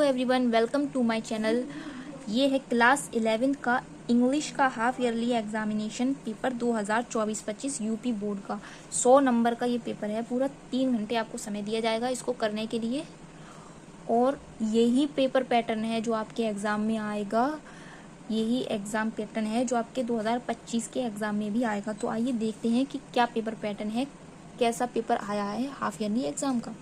Everyone, welcome to my channel. ये है class 11 का इंग्लिश का half yearly examination paper 2024-25 UP board का 100 नंबर का ये पेपर है। पूरा 3 घंटे आपको समय दिया जाएगा इसको करने के लिए, और यही पेपर पैटर्न है जो आपके एग्ज़ाम में आएगा। यही एग्ज़ाम पैटर्न है जो आपके 2025 के एग्ज़ाम में भी आएगा। तो आइए देखते हैं कि क्या पेपर पैटर्न है, कैसा पेपर आया है हाफ ईयरली एग्ज़ाम का।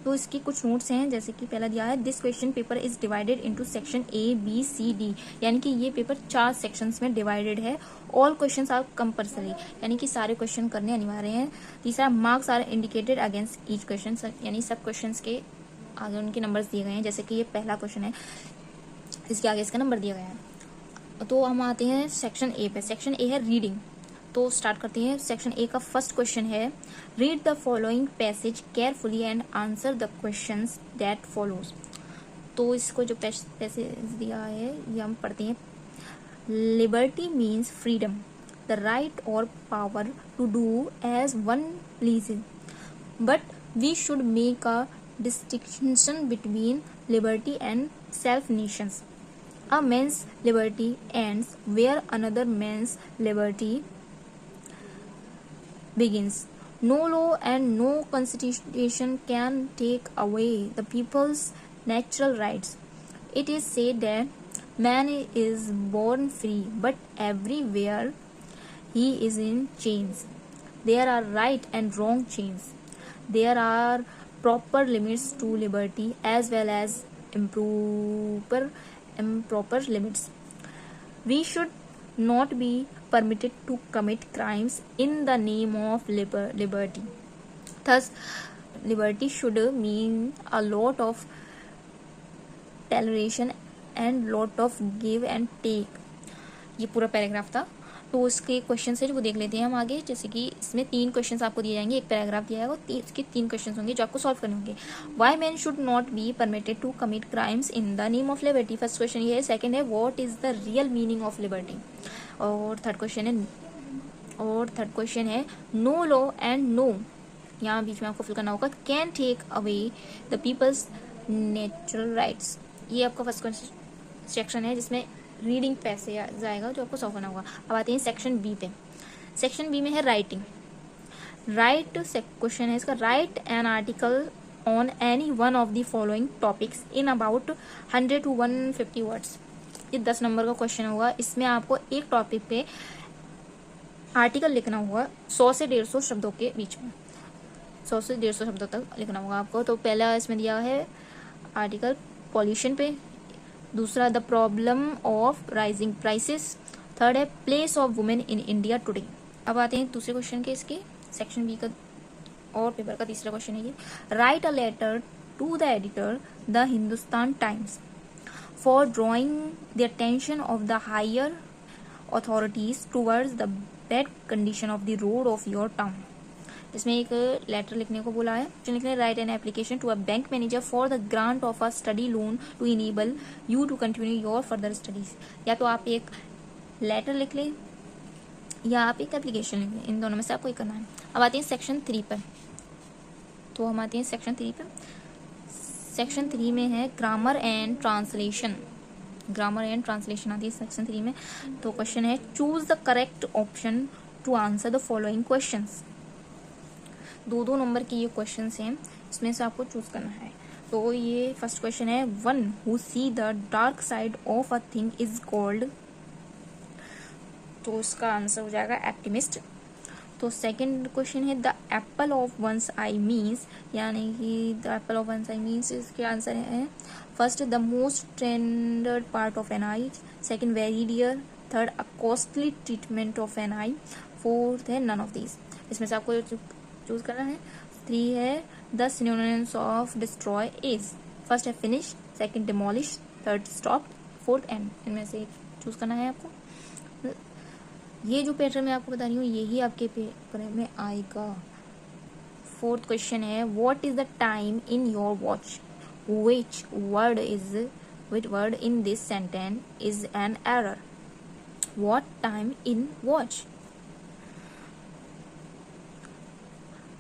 तो इसकी कुछ नोट्स हैं, जैसे कि पहला दिया है, this question paper is divided into section A B C D, यानी कि ये पेपर 4 सेक्शंस में डिवाइडेड है। ऑल क्वेश्चंस आर कंपलसरी, यानी कि सारे क्वेश्चन करने अनिवार्य हैं। तीसरा, marks are indicated against each question, यानी सब क्वेश्चंस के आगे उनके नंबर्स दिए गए हैं। जैसे कि ये पहला क्वेश्चन है, इसके आगे इसका नंबर दिया गया है। तो हम आते हैं सेक्शन ए पे। सेक्शन ए है रीडिंग। तो स्टार्ट करते हैं। सेक्शन ए का फर्स्ट क्वेश्चन है, read the following passage carefully and answer the questions that follows. तो इसको जो पैसेज दिया है ये हम पढ़ते हैं। Liberty means freedom, the right और power to do as one pleases, but we should make a distinction between liberty and self nations. A man's liberty ends where another man's liberty begins. No law and no constitution can take away the people's natural rights. It is said that man is born free, but everywhere he is in chains. There are right and wrong chains. There are proper limits to liberty as well as improper limits. We should not be permitted to commit crimes in the name of liberty. Thus, liberty should mean a lot of toleration and lot of give and take. ये पूरा paragraph था। तो उसके question है जो वो देख लेते हैं हम आगे। जैसे कि इसमें 3 क्वेश्चंस आपको दिए जाएंगे, एक पैराग्राफ दिया जाएगा, इसके 3 क्वेश्चंस होंगे जो आपको सॉल्व करने होंगे। Why man should not be permitted to commit crimes in the name of liberty, first question ये है। सेकंड है, what is the real meaning of liberty, और थर्ड क्वेश्चन है नो लॉ एंड नो, यहाँ बीच में आपको फिल करना होगा, can take away the people's natural rights. ये आपका फर्स्ट सेक्शन है जिसमें रीडिंग पैसे जाएगा जो आपको सॉल्व करना होगा। अब आते हैं सेक्शन बी पे। सेक्शन बी में है राइटिंग। राइट क्वेश्चन है इसका, right an article on any one of the following topics in about 100 to 150 words. ये 10 नंबर का क्वेश्चन होगा। इसमें आपको एक टॉपिक पे आर्टिकल लिखना होगा 100 से 150 शब्दों के बीच में, 100 से 150 शब्दों तक लिखना होगा आपको। तो पहला इसमें दिया है आर्टिकल पॉल्यूशन पे, दूसरा the problem of rising prices, third है place of women in India today. अब आते हैं दूसरे क्वेश्चन के, इसके सेक्शन बी का और पेपर का तीसरा क्वेश्चन है ये, write a letter to the editor the Hindustan Times for drawing the attention of the higher authorities towards the bad condition of the road of your town. इसमें एक लेटर लिखने को बोला है। लिखने, write an application to a bank manager for the grant of a study loan to enable you to continue your further studies. या तो आप एक लेटर लिख लें या आप एक एप्लीकेशन लिख लें, इन दोनों में से आपको एक करना है। अब आते हैं सेक्शन 3 पर। तो हम आते हैं सेक्शन 3 पर। सेक्शन 3 में है grammar and translation. Grammar and translation आती है सेक्शन 3 में। तो क्वेश्चन है, choose the correct option to answer the following questions. 2-2 number के ये क्वेश्चंस हैं, इसमें से आपको चूज करना है। तो ये फर्स्ट क्वेश्चन है, one who see the dark side of a thing is called, तो इसका आंसर हो जाएगा ऑप्टिमिस्ट। तो सेकंड क्वेश्चन है, the apple of one's eye means, यानी कि the apple of one's eye means, इसके आंसर है first the most tender part of an eye, second very dear, third a costly treatment of an eye, fourth है none of these. इसमें से आपको choose करना है। 3 है, the synonyms of destroy is, first है finish, second demolish, third stop, fourth end. इनमें से चूज करना है आपको। ये जो पैटर्न मैं आपको बता रही हूँ यही आपके पेपर में आएगा। फोर्थ क्वेश्चन है, what is the time in your watch, which word in this sentence is an error, what time in watch.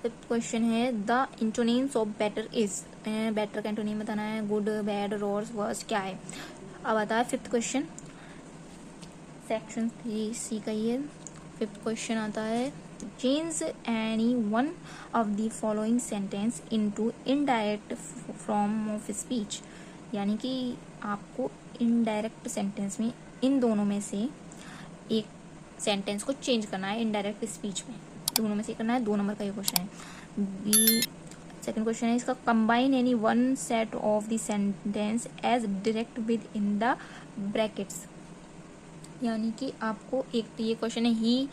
Fifth question है, the antonyms of better is, better का एंटोनिम बताना है, good, bad, verse, worst क्या है। अब आता है fifth question, section 3C का ये फिफ्थ क्वेश्चन आता है, change any one of the following sentence into indirect form of speech. यानी कि आपको इनडायरेक्ट सेंटेंस में इन दोनों में से एक सेंटेंस को चेंज करना है इनडायरेक्ट स्पीच में, दोनों में से करना है। 2 नंबर का ये क्वेश्चन है। बी सेकेंड क्वेश्चन है इसका, combine any one set of the sentence as directed within the brackets. यानी कि आपको एक तो ये क्वेश्चन है, he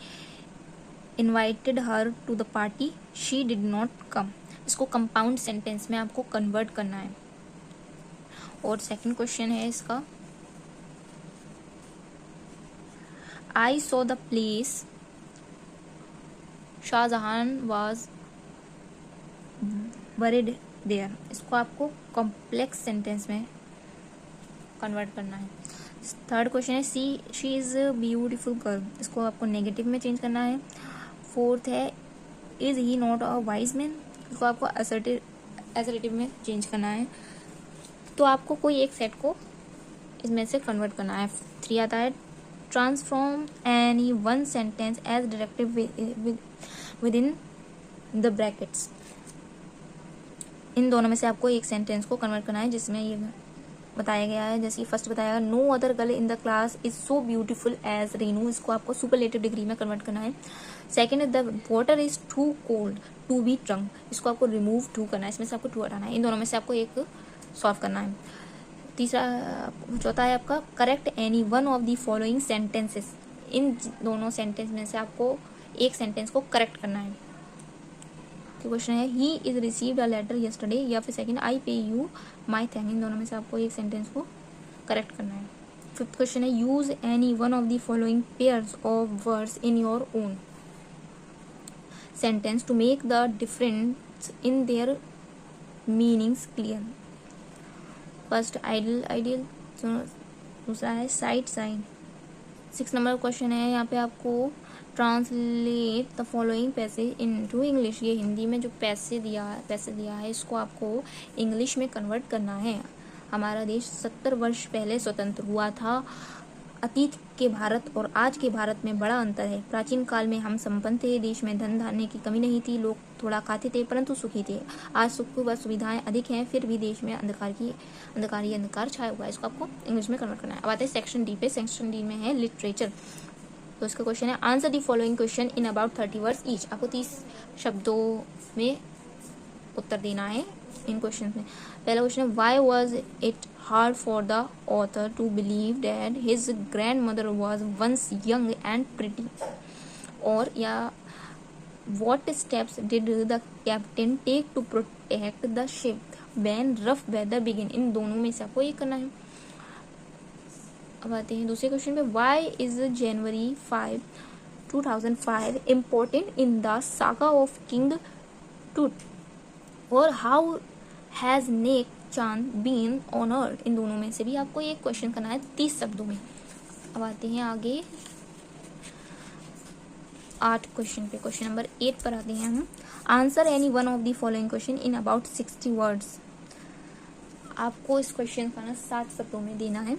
invited her to the party, she did not come. इसको कंपाउंड सेंटेंस में आपको कन्वर्ट करना है। और सेकंड क्वेश्चन है इसका, I saw the place Shahjahan was buried there. इसको आपको कॉम्प्लेक्स सेंटेंस में कन्वर्ट करना है। थर्ड क्वेश्चन है, शी इज ब्यूटीफुल गर्ल। इसको आपको नेगेटिव में चेंज करना है। फोर्थ है, is he not a wise man. इसको आपको असर्टिव में चेंज करना है। तो आपको कोई एक सेट को इसमें से कन्वर्ट करना है। 3 आता है, transform any one sentence as directive within the brackets. इन दोनों में से आपको एक सेंटेंस को कन्वर्ट करना है जिसमें ये बताया गया है। जैसे फर्स्ट बताया, no other girl in the class is so beautiful as Renu. इसको आपको सुपरलेटिव डिग्री में कन्वर्ट करना है। Second, the water is too cold to be drunk. इसको आपको रिमूव टू करना है, इसमें से आपको टू हटाना है। इन दोनों में से आपको एक सॉल्व करना है। चौथा है आपका, correct any one of the following sentences. इन दोनों सेंटेंस में से आपको एक सेंटेंस को करेक्ट करना है। क्वेश्चन है, he is received a letter yesterday, या फिर सेकंड, आई पे यू माई थैंक। इन दोनों में से आपको एक सेंटेंस को करेक्ट करना है। फिफ्थ क्वेश्चन है, use any one of the following pairs of words in your own sentence to make the difference in their meanings clear. First, ideal, दूसरा है साइड साइन। 6 नंबर क्वेश्चन है, यहाँ पे आपको translate the following passage into English. ये हिंदी में जो पैसे दिया है इसको आपको इंग्लिश में कन्वर्ट करना है। हमारा देश 70 वर्ष पहले स्वतंत्र हुआ था। अतीत के भारत और आज के भारत में बड़ा अंतर है। प्राचीन काल में हम संपन्न थे, देश में धन धान्य की कमी नहीं थी, लोग थोड़ा खाते थे परंतु सुखी थे। आज सुख व सुविधाएं अधिक हैं, फिर भी देश में अंधकार छाया हुआ है। इसको आपको इंग्लिश में कन्वर्ट करना है। अब आते हैं सेक्शन डी पे। सेक्शन डी में है लिटरेचर। तो इसका क्वेश्चन है, answer the following question in about 30 words each. आपको 30 शब्दों में उत्तर देना है इन क्वेश्चन में। पहला क्वेश्चन है, why was it hard for the author to believe that his grandmother was once young and pretty. और या what steps did the captain take to protect the ship when rough weather begin. इन दोनों में से आपको ये करना है। अब आते हैं दूसरे क्वेश्चन पे, why is January 5, 2005 important in the saga of king Tut. और हाउ हैज नेक चांद बीन ऑनर्ड। इन दोनों में से भी आपको एक क्वेश्चन करना है 30 शब्दों में। अब आते हैं आगे 8 क्वेश्चन पे। क्वेश्चन नंबर 8 पर आते हैं हम। Answer any one of the following question in about 60 words. आपको इस क्वेश्चन का ना 7 शब्दों में देना है।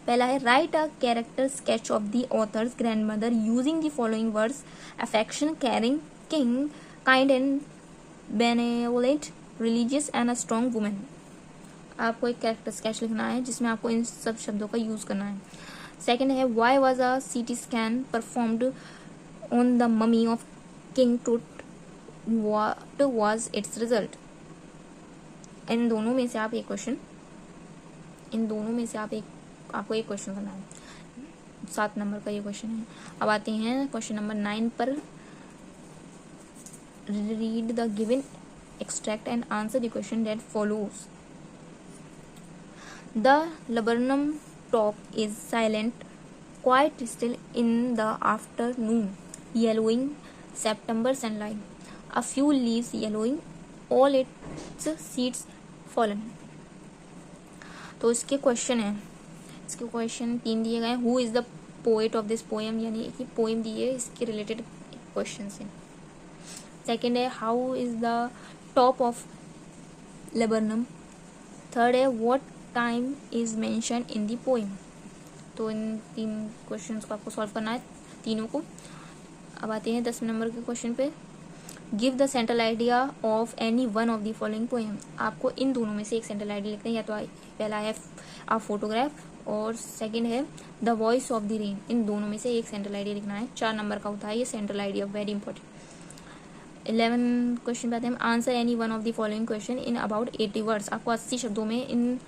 पहला है, write a character sketch of the author's grand mother using the following words, affection, caring, king, kind and benevolent, religious and a strong women. आपको एक कैरेक्टर स्केच लिखना है जिसमें आपको इन सब शब्दों का यूज करना है। सेकंड है, why was a CT scan performed on the mummy of king टूट, व्हाट वाज इट्स रिजल्ट। इन दोनों में से आप एक क्वेश्चन आपको एक क्वेश्चन करना है। 7 नंबर का ये क्वेश्चन है। अब आते हैं क्वेश्चन नंबर 9 पर। Read the given extract and answer the question that follows. The laburnum top is silent, quite still in the afternoon, yellowing September sunlight. A few leaves yellowing, all its seeds fallen. तो इसके question है, इसके question 3 दिए गए। Who is the poet of this poem, यानी कि poem दी है, इसके रिलेटेड क्वेश्चन है। सेकेंड है, how is the top of laburnum. Third है what time is mention in the poem. तो इन 3 क्वेश्चंस को आपको सॉल्व करना है, तीनों को। अब आते हैं 10 नंबर के क्वेश्चन पे। Give the central idea of any one of the following poem. आपको इन दोनों में से एक सेंट्रल आइडिया लिखना है, या तो पहला है अ फोटोग्राफ और सेकंड है the voice of the rain. इन दोनों में से एक सेंट्रल आइडिया लिखना है। 4 नंबर का होता है ये central idea, very important. 11 question पे आते हैं। Answer any one of the following question in about 80 words. आपको 80 शब्दों में इन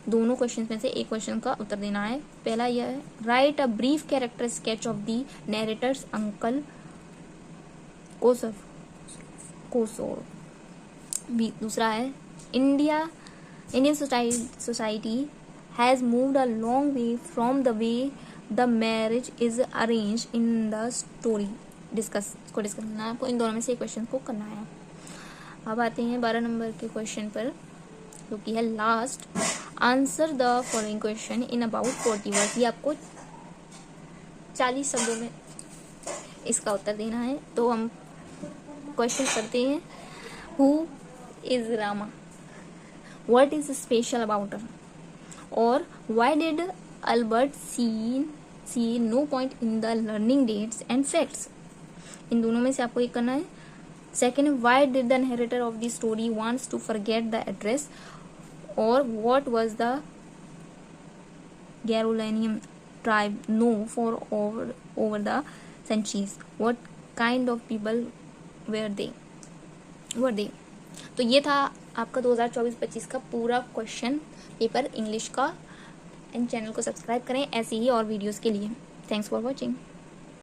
दोनों क्वेश्चन में से एक क्वेश्चन का उत्तर देना है। पहला यह है write a brief character sketch of the narrator's uncle कोसोर। दूसरा है Indian society has moved a long way from the way the marriage is arrange in the story. Discuss करना है आपको, इन दोनों में से एक क्वेश्चन को करना है। अब आते हैं 12 नंबर के क्वेश्चन पर, जो कि है last. Answer the following question in about 40 words. ये आपको 40 शब्दों में इसका उत्तर देना है। तो हम क्वेश्चन करते हैं। Who is Rama, what is special about her, और why did Albert see no point in the learning dates and facts. इन दोनों में से आपको एक करना है। Second, why did the narrator of the story wants to forget the address, और what was the Carolinian tribe know for over the centuries, what kind of people were they. तो ये था आपका 2024-25 का पूरा क्वेश्चन पेपर इंग्लिश का। इन channel को subscribe करें ऐसी ही और वीडियोस के लिए। Thanks for watching.